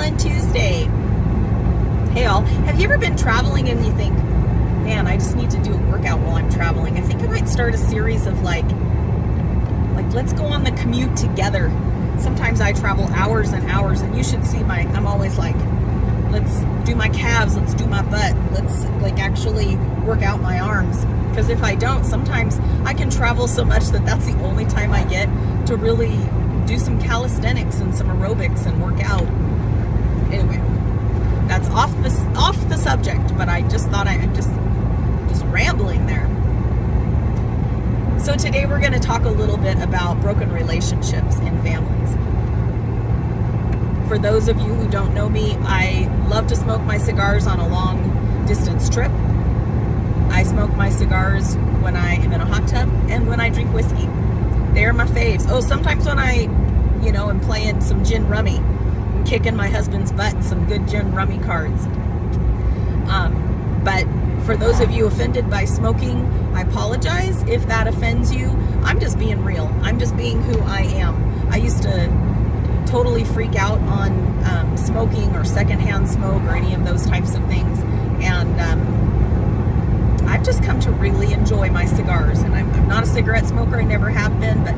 Traveling Tuesday. Hey all, have you ever been traveling and you think, man, I just need to do a workout while I'm traveling? I think I might start a series of like let's go on the commute together. Sometimes I travel hours and hours, and you should see I'm always like, let's do my calves, let's do my butt, let's like actually work out my arms. Because if I don't, sometimes I can travel so much that's the only time I get to really do some calisthenics and some aerobics and work out. Anyway, that's off the subject, but I just thought I'm just rambling there. So today we're going to talk a little bit about broken relationships in families. For those of you who don't know me, I love to smoke my cigars on a long distance trip. I smoke my cigars when I am in a hot tub and when I drink whiskey. They're my faves. Oh, sometimes when I, am playing some gin rummy, I'm kicking my husband's butt, some good gin rummy cards. But for those of you offended by smoking, I apologize if that offends you. I'm just being real. I'm just being who I am. I used to totally freak out on smoking or secondhand smoke or any of those types of things. And I've just come to really enjoy my cigars. And I'm not a cigarette smoker. I never have been. But,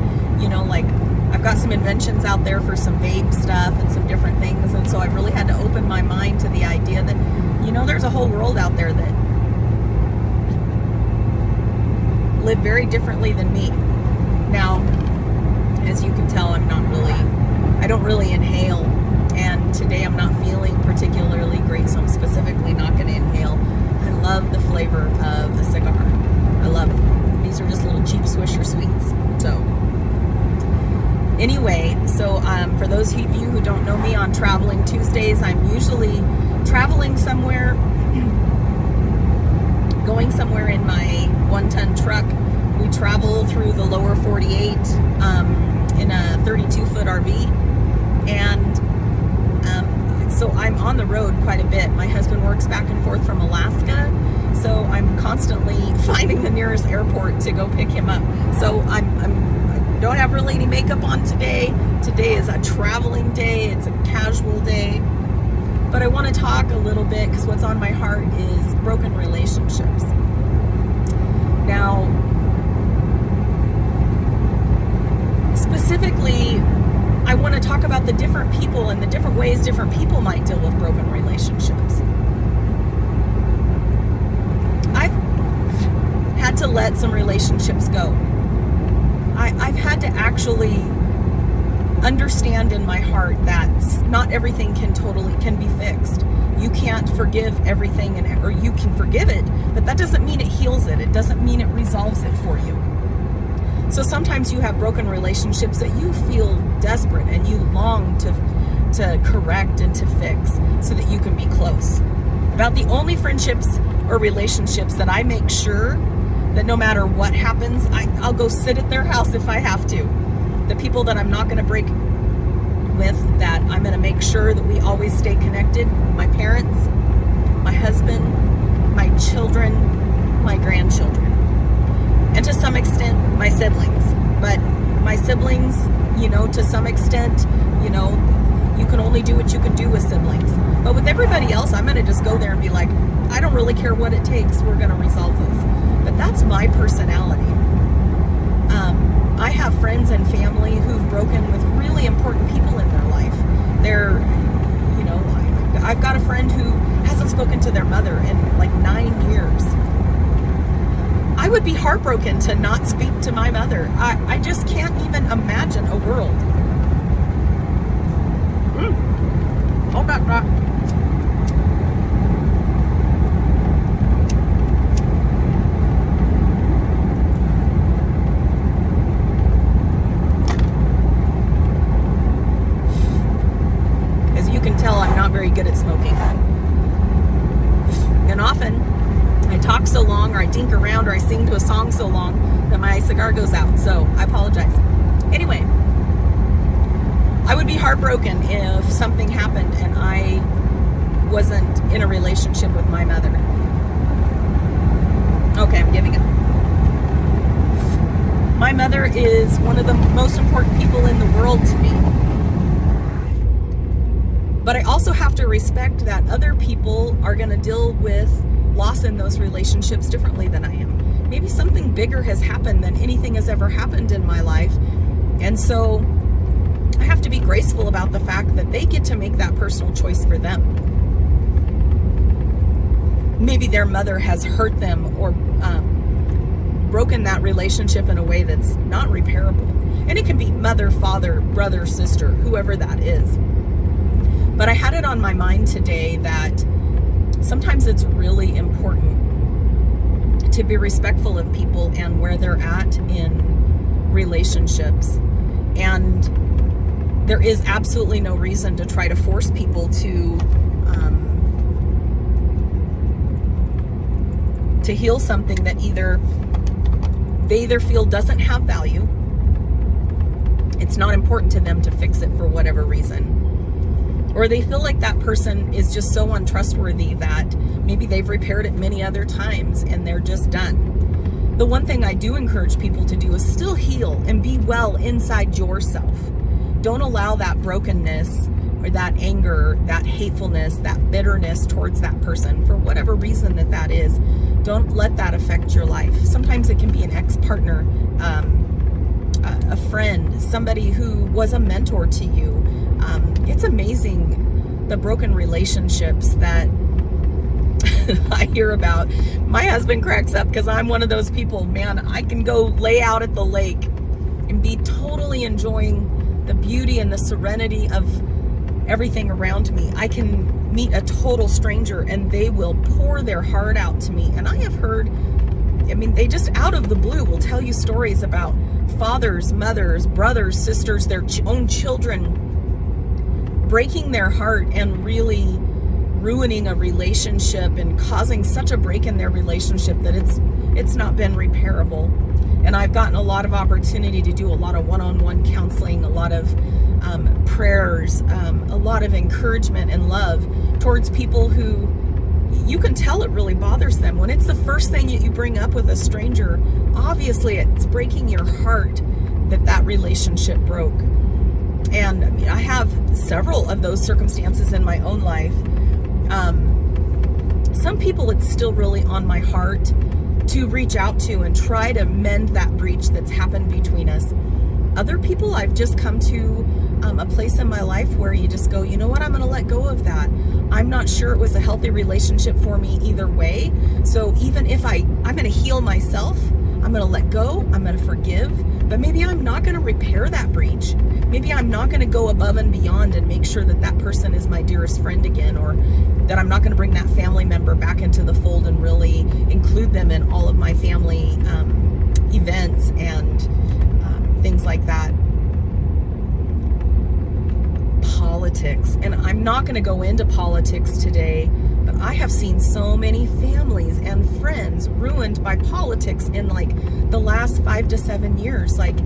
I've got some inventions out there for some vape stuff and some different things. And so I've really had to open my mind to the idea that, there's a whole world out there that live very differently than me. Now, as you can tell, I don't really inhale, and today I'm not feeling particularly great, so I'm specifically not going to inhale. I love the flavor of a cigar. I love it. These are just little cheap Swisher Sweets. So anyway, for those of you who don't know me, on Traveling Tuesdays, I'm usually traveling somewhere, going somewhere in my 1-ton truck. We travel through the lower 48 in a 32-foot RV, and so I'm on the road quite a bit. My husband works back and forth from Alaska, so I'm constantly finding the nearest airport to go pick him up. So I don't have really any makeup on today. Today is a traveling day. It's a casual day. But I want to talk a little bit because what's on my heart is broken relationships. Now, specifically, I want to talk about the different people and the different ways different people might deal with broken relationships. I've had to let some relationships go. I've had to actually understand in my heart that not everything can be fixed. You can't forgive everything, or you can forgive it, but that doesn't mean it heals it. It doesn't mean it resolves it for you. So sometimes you have broken relationships that you feel desperate and you long to correct and to fix so that you can be close. About the only friendships or relationships that I make sure that no matter what happens, I'll go sit at their house if I have to. The people that I'm not going to break with, that I'm going to make sure that we always stay connected: my parents, my husband, my children, my grandchildren, and to some extent my siblings. But my siblings, to some extent, you can only do what you can do with siblings. But with everybody else, I'm going to just go there and be like, I don't really care what it takes, we're going to resolve this. But that's my personality. I have friends and family who've broken with really important people in their life. I've got a friend who hasn't spoken to their mother in like 9 years. I would be heartbroken to not speak to my mother. I just can't even imagine a world. Hold that. Very good at smoking, and often I talk so long, or I dink around, or I sing to a song so long that my cigar goes out, so I apologize. Anyway, I would be heartbroken if something happened and I wasn't in a relationship with my mother. Okay, I'm giving it. My mother is one of the most important people in the world to me. But I also have to respect that other people are going to deal with loss in those relationships differently than I am. Maybe something bigger has happened than anything has ever happened in my life. And so I have to be graceful about the fact that they get to make that personal choice for them. Maybe their mother has hurt them or broken that relationship in a way that's not repairable. And it can be mother, father, brother, sister, whoever that is. But I had it on my mind today that sometimes it's really important to be respectful of people and where they're at in relationships. And there is absolutely no reason to try to force people to heal something that they either feel doesn't have value. It's not important to them to fix it for whatever reason. Or they feel like that person is just so untrustworthy that maybe they've repaired it many other times and they're just done. The one thing I do encourage people to do is still heal and be well inside yourself. Don't allow that brokenness or that anger, that hatefulness, that bitterness towards that person, for whatever reason that is. Don't let that affect your life. Sometimes it can be an ex-partner, a friend, somebody who was a mentor to you. It's amazing the broken relationships that I hear about. My husband cracks up because I'm one of those people, man, I can go lay out at the lake and be totally enjoying the beauty and the serenity of everything around me. I can meet a total stranger and they will pour their heart out to me. And I have heard, they just out of the blue will tell you stories about fathers, mothers, brothers, sisters, their own children breaking their heart and really ruining a relationship and causing such a break in their relationship that it's not been repairable. And I've gotten a lot of opportunity to do a lot of one-on-one counseling, a lot of prayers, a lot of encouragement and love towards people who you can tell it really bothers them. When it's the first thing that you bring up with a stranger, obviously it's breaking your heart that relationship broke. And I have several of those circumstances in my own life. Some people it's still really on my heart to reach out to and try to mend that breach that's happened between us. Other people I've just come to a place in my life where you just go, you know what, I'm going to let go of that. I'm not sure it was a healthy relationship for me either way. So even if I'm going to heal myself, I'm going to let go, I'm going to forgive, but maybe I'm not going to repair that breach. Maybe I'm not going to go above and beyond and make sure that person is my dearest friend again, or that I'm not going to bring that family member back into the fold and really include them in all of my family events and things like that. Politics, and I'm not going to go into politics today, but I have seen so many families and friends ruined by politics in like the last 5 to 7 years. Like,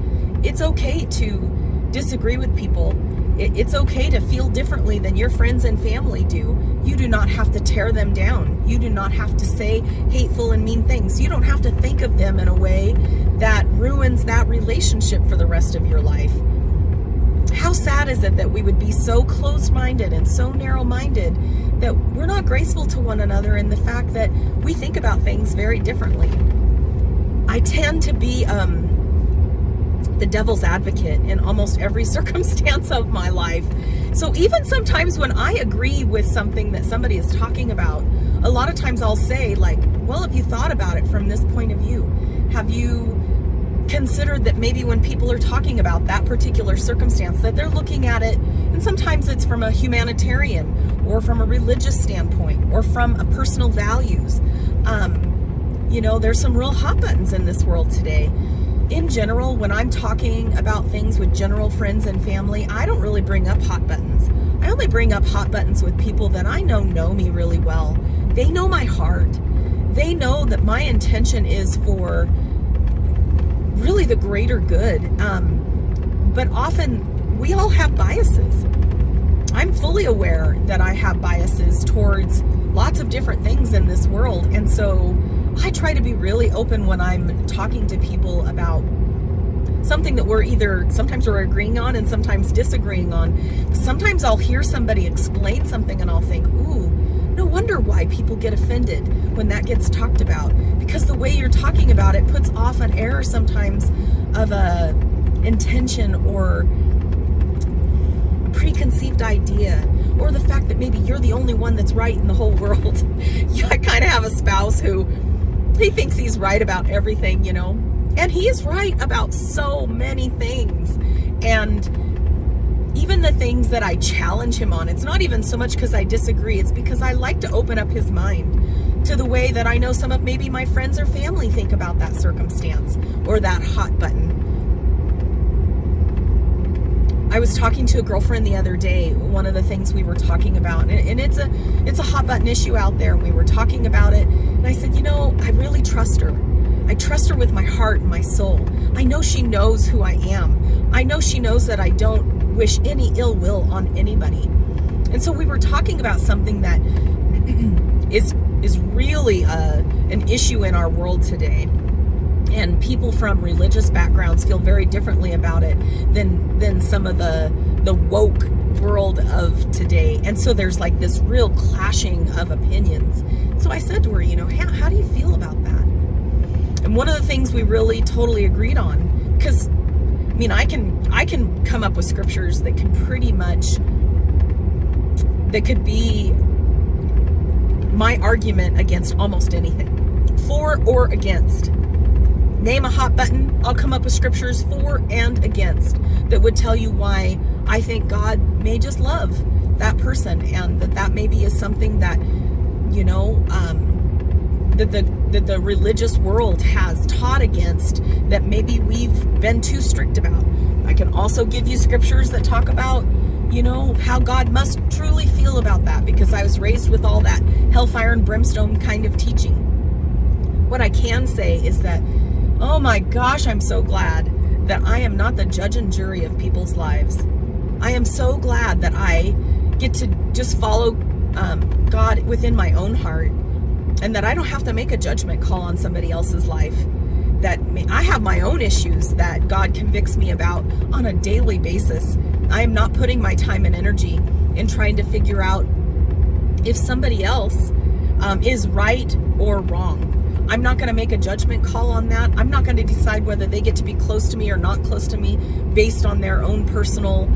it's okay to disagree with people. It's okay to feel differently than your friends and family do. You do not have to tear them down. You do not have to say hateful and mean things. You don't have to think of them in a way that ruins that relationship for the rest of your life. How sad is it that we would be so closed-minded and so narrow-minded that we're not graceful to one another in the fact that we think about things very differently. I tend to be the devil's advocate in almost every circumstance of my life. So even sometimes when I agree with something that somebody is talking about, a lot of times I'll say like, well, have you thought about it from this point of view? Have you considered that maybe when people are talking about that particular circumstance that they're looking at it, and sometimes it's from a humanitarian or from a religious standpoint or from a personal values. There's some real hot buttons in this world today. In general, when I'm talking about things with general friends and family, I don't really bring up hot buttons. I only bring up hot buttons with people that I know me really well. They know my heart. They know that my intention is for really the greater good. But often we all have biases. I'm fully aware that I have biases towards lots of different things in this world. And so I try to be really open when I'm talking to people about something that sometimes we're agreeing on and sometimes disagreeing on. Sometimes I'll hear somebody explain something and I'll think, ooh, no wonder why people get offended when that gets talked about, because the way you're talking about it puts off an air sometimes of a intention or a preconceived idea, or the fact that maybe you're the only one that's right in the whole world. I kind of have a spouse who he thinks he's right about everything, and he is right about so many things. And even the things that I challenge him on, it's not even so much because I disagree, it's because I like to open up his mind to the way that I know some of maybe my friends or family think about that circumstance or that hot button. I was talking to a girlfriend the other day. One of the things we were talking about, and it's a hot button issue out there, and we were talking about it, and I said, I really trust her. I trust her with my heart and my soul. I know she knows who I am. I know she knows that I don't wish any ill will on anybody. And so we were talking about something that is really an issue in our world today. And people from religious backgrounds feel very differently about it than some of the woke world of today. And so there's like this real clashing of opinions. So I said to her, how do you feel about that? And one of the things we really totally agreed on, because I can come up with scriptures that can pretty much, that could be my argument against almost anything, for or against. Name a hot button, I'll come up with scriptures for and against that would tell you why I think God may just love that person, and that maybe is something that, that the religious world has taught against, that maybe we've been too strict about. I can also give you scriptures that talk about, how God must truly feel about that, because I was raised with all that hellfire and brimstone kind of teaching. What I can say is that, oh my gosh, I'm so glad that I am not the judge and jury of people's lives. I am so glad that I get to just follow God within my own heart, and that I don't have to make a judgment call on somebody else's life. That I have my own issues that God convicts me about on a daily basis. I am not putting my time and energy in trying to figure out if somebody else is right or wrong. I'm not going to make a judgment call on that. I'm not going to decide whether they get to be close to me or not close to me based on their own personal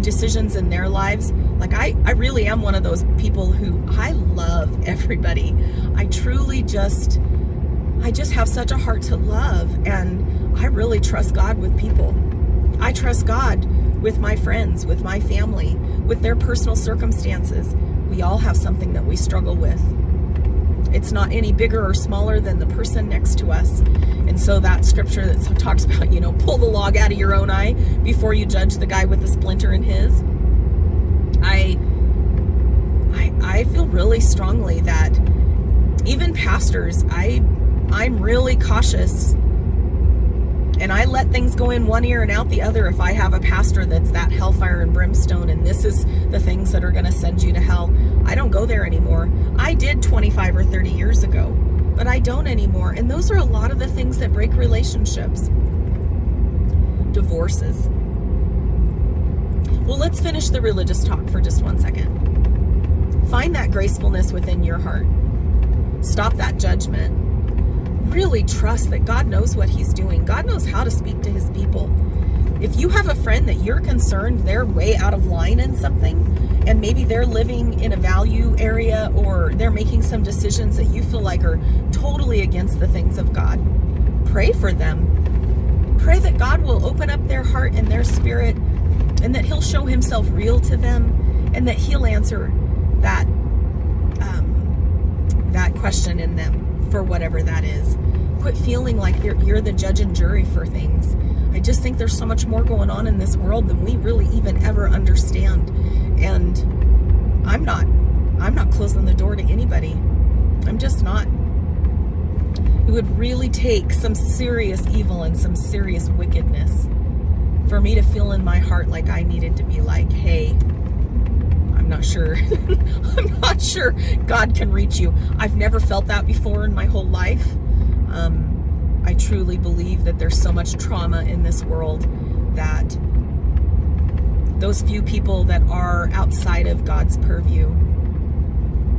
decisions in their lives. Like I really am one of those people who, I love everybody. I just have such a heart to love, and I really trust God with people. I trust God with my friends, with my family, with their personal circumstances. We all have something that we struggle with. It's not any bigger or smaller than the person next to us. And so that scripture that talks about, pull the log out of your own eye before you judge the guy with the splinter in his. I feel really strongly that even pastors, I'm really cautious, and I let things go in one ear and out the other if I have a pastor that's that hellfire and brimstone, and this is the things that are going to send you to hell. I don't go there anymore. I did 25 or 30 years ago, but I don't anymore. And those are a lot of the things that break relationships. Divorces. Well, let's finish the religious talk for just 1 second. Find that gracefulness within your heart. Stop that judgment. Really trust that God knows what He's doing. God knows how to speak to His people. If you have a friend that you're concerned they're way out of line in something, and maybe they're living in a value area, or they're making some decisions that you feel like are totally against the things of God, pray for them. Pray that God will open up their heart and their spirit, and that He'll show Himself real to them, and that He'll answer that question in them for whatever that is. Quit feeling like you're the judge and jury for things. I just think there's so much more going on in this world than we really even ever understand. And I'm not closing the door to anybody. I'm just not. It would really take some serious evil and some serious wickedness for me to feel in my heart like I needed to be like, hey, I'm not sure. I'm not sure God can reach you. I've never felt that before in my whole life. I truly believe that there's so much trauma in this world that those few people that are outside of God's purview,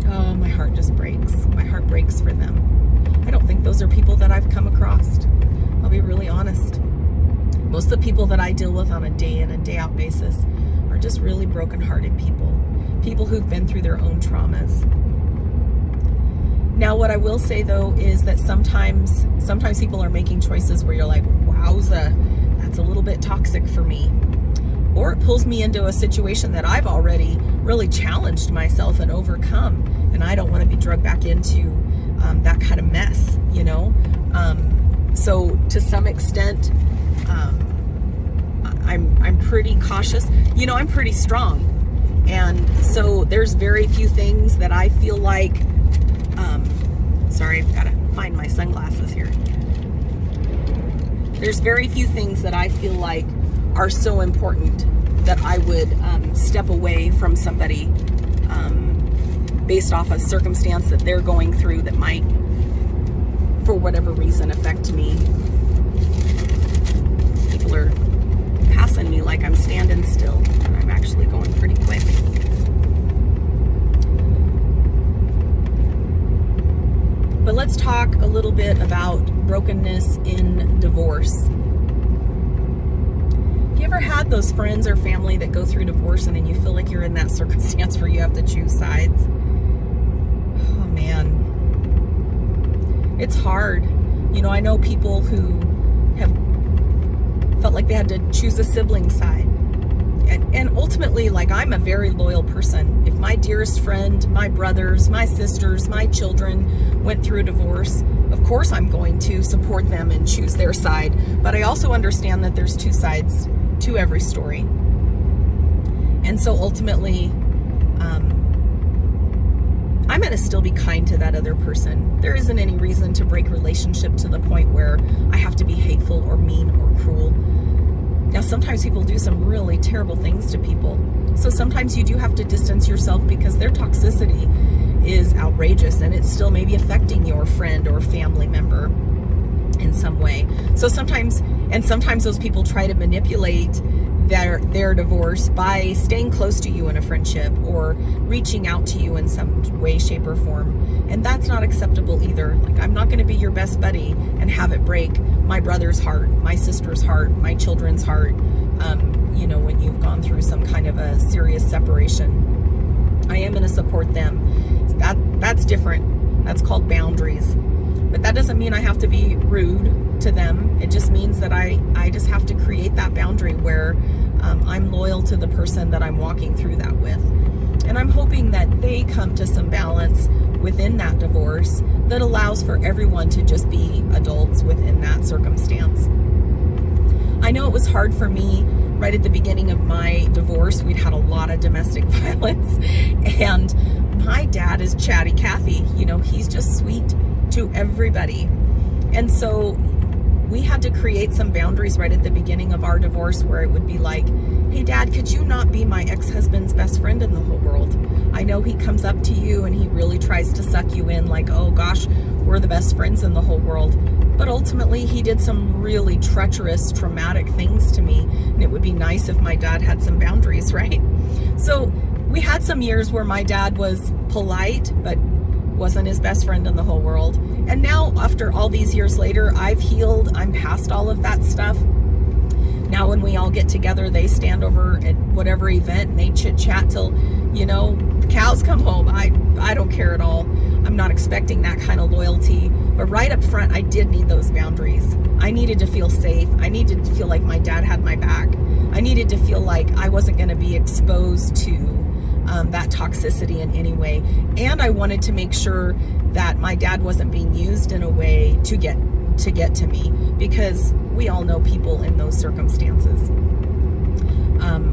oh, my heart just breaks. My heart breaks for them. I don't think those are people that I've come across. I'll be really honest. Most of the people that I deal with on a day in and day out basis are just really brokenhearted people who've been through their own traumas. Now, what I will say though is that sometimes people are making choices where you're like, wowza, that's a little bit toxic for me. Or it pulls me into a situation that I've already really challenged myself and overcome, and I don't want to be drugged back into that kind of mess, you know? So to some extent, I'm pretty cautious. You know, I'm pretty strong. And so there's very few things that I feel like, sorry, I've got to find my sunglasses here. There's very few things that I feel like are so important that I would step away from somebody based off a circumstance that they're going through that might, for whatever reason, affect me. People are passing me like I'm standing still, and I'm actually going pretty quick. But let's talk a little bit about brokenness in divorce. You ever had those friends or family that go through divorce and then you feel like you're in that circumstance where you have to choose sides? Oh man, it's hard. You know, I know people who have felt like they had to choose a sibling side. And ultimately, like, I'm a very loyal person. If my dearest friend, my brothers, my sisters, my children went through a divorce, of course I'm going to support them and choose their side. But I also understand that there's two sides to every story. And so ultimately, I'm going to still be kind to that other person. There isn't any reason to break relationship to the point where I have to be hateful or mean or cruel. Now, sometimes people do some really terrible things to people. So sometimes you do have to distance yourself because their toxicity is outrageous and it's still maybe affecting your friend or family member in some way. So sometimes those people try to manipulate their divorce by staying close to you in a friendship or reaching out to you in some way, shape, or form. And that's not acceptable either. Like, I'm not going to be your best buddy and have it break my brother's heart, my sister's heart, my children's heart, you know, when you've gone through some kind of a serious separation. I am going to support them. That's different. That's called boundaries. But that doesn't mean I have to be rude to them. It just means that I just have to create that boundary where I'm loyal to the person that I'm walking through that with. And I'm hoping that they come to some balance within that divorce that allows for everyone to just be adults within that circumstance. I know it was hard for me right at the beginning of my divorce. We'd had a lot of domestic violence, and my dad is chatty Cathy. You know, he's just sweet to everybody. And so we had to create some boundaries right at the beginning of our divorce where it would be like, hey, Dad, could you not be my ex-husband's best friend in the whole world? I know he comes up to you and he really tries to suck you in like, oh gosh, we're the best friends in the whole world. But ultimately, he did some really treacherous, traumatic things to me. And it would be nice if my dad had some boundaries, right? So we had some years where my dad was polite, but wasn't his best friend in the whole world. And now, after all these years later, I've healed. I'm past all of that stuff. Now when we all get together, they stand over at whatever event and they chit-chat till, you know, the cows come home. I don't care at all. I'm not expecting that kind of loyalty. But right up front, I did need those boundaries. I needed to feel safe. I needed to feel like my dad had my back. I needed to feel like I wasn't going to be exposed to that toxicity in any way. And I wanted to make sure that my dad wasn't being used in a way to get to me, because we all know people in those circumstances.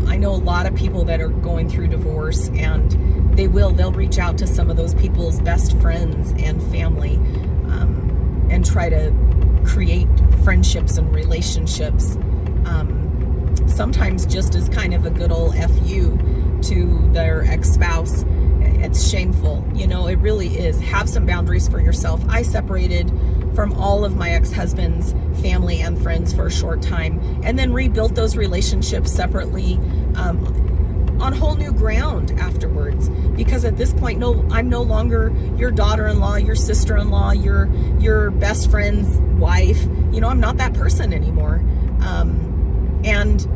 I know a lot of people that are going through divorce, and they'll reach out to some of those people's best friends and family, and try to create friendships and relationships, sometimes just as kind of a good old FU to their ex-spouse. It's shameful. You know, it really is. Have some boundaries for yourself. I separated from all of my ex-husband's family and friends for a short time, and then rebuilt those relationships separately on whole new ground afterwards. Because at this point, I'm no longer your daughter-in-law, your sister-in-law, your best friend's wife. I'm not that person anymore. And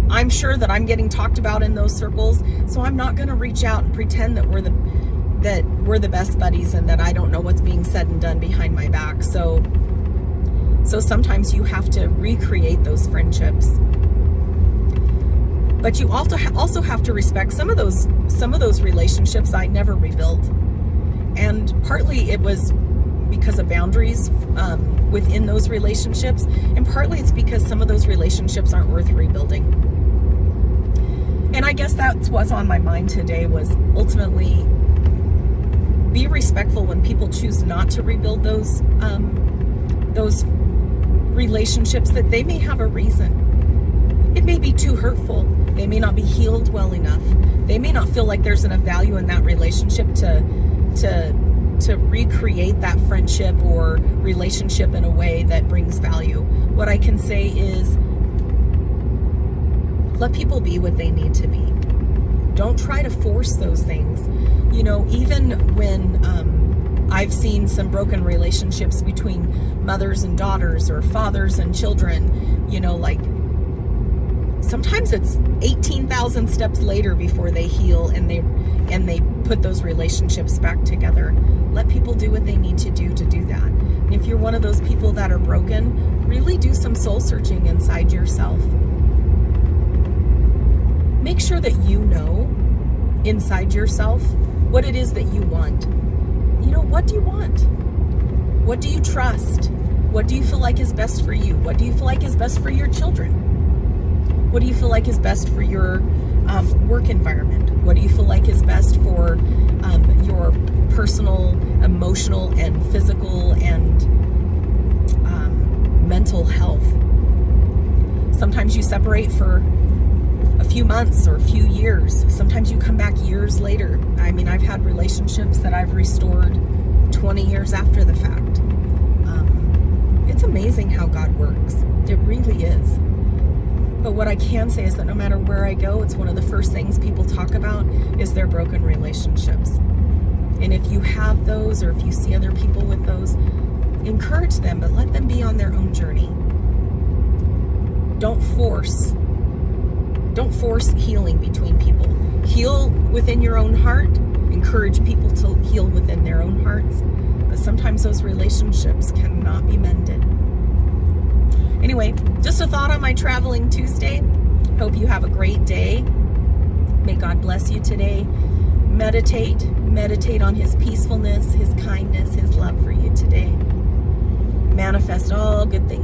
I'm sure that I'm getting talked about in those circles, so I'm not going to reach out and pretend that we're the best buddies and that I don't know what's being said and done behind my back. So sometimes you have to recreate those friendships. But you also have to respect some of those relationships I never rebuilt. And partly it was because of boundaries within those relationships, and partly it's because some of those relationships aren't worth rebuilding. And I guess that's what's on my mind today, was ultimately be respectful when people choose not to rebuild those relationships, that they may have a reason. It may be too hurtful. They may not be healed well enough. They may not feel like there's enough value in that relationship to recreate that friendship or relationship in a way that brings value. What I can say is, let people be what they need to be. Don't try to force those things. Even when I've seen some broken relationships between mothers and daughters or fathers and children, sometimes it's 18,000 steps later before they heal and they put those relationships back together. Let people do what they need to do that. And if you're one of those people that are broken, really do some soul searching inside yourself. Make sure that you know inside yourself what it is that you want. What do you want? What do you trust? What do you feel like is best for you? What do you feel like is best for your children? What do you feel like is best for your work environment? What do you feel like is best for your personal, emotional, and physical and mental health? Sometimes you separate for a few months or a few years. Sometimes you come back years later. I've had relationships that I've restored 20 years after the fact. It's amazing how God works. It really is. But what I can say is that no matter where I go, it's one of the first things people talk about is their broken relationships. And if you have those, or if you see other people with those, encourage them, but let them be on their own journey. Don't force healing between people. Heal within your own heart. Encourage people to heal within their own hearts. But sometimes those relationships cannot be mended. Anyway, just a thought on my Traveling Tuesday. Hope you have a great day. May God bless you today. Meditate on His peacefulness, His kindness, His love for you today. Manifest all good things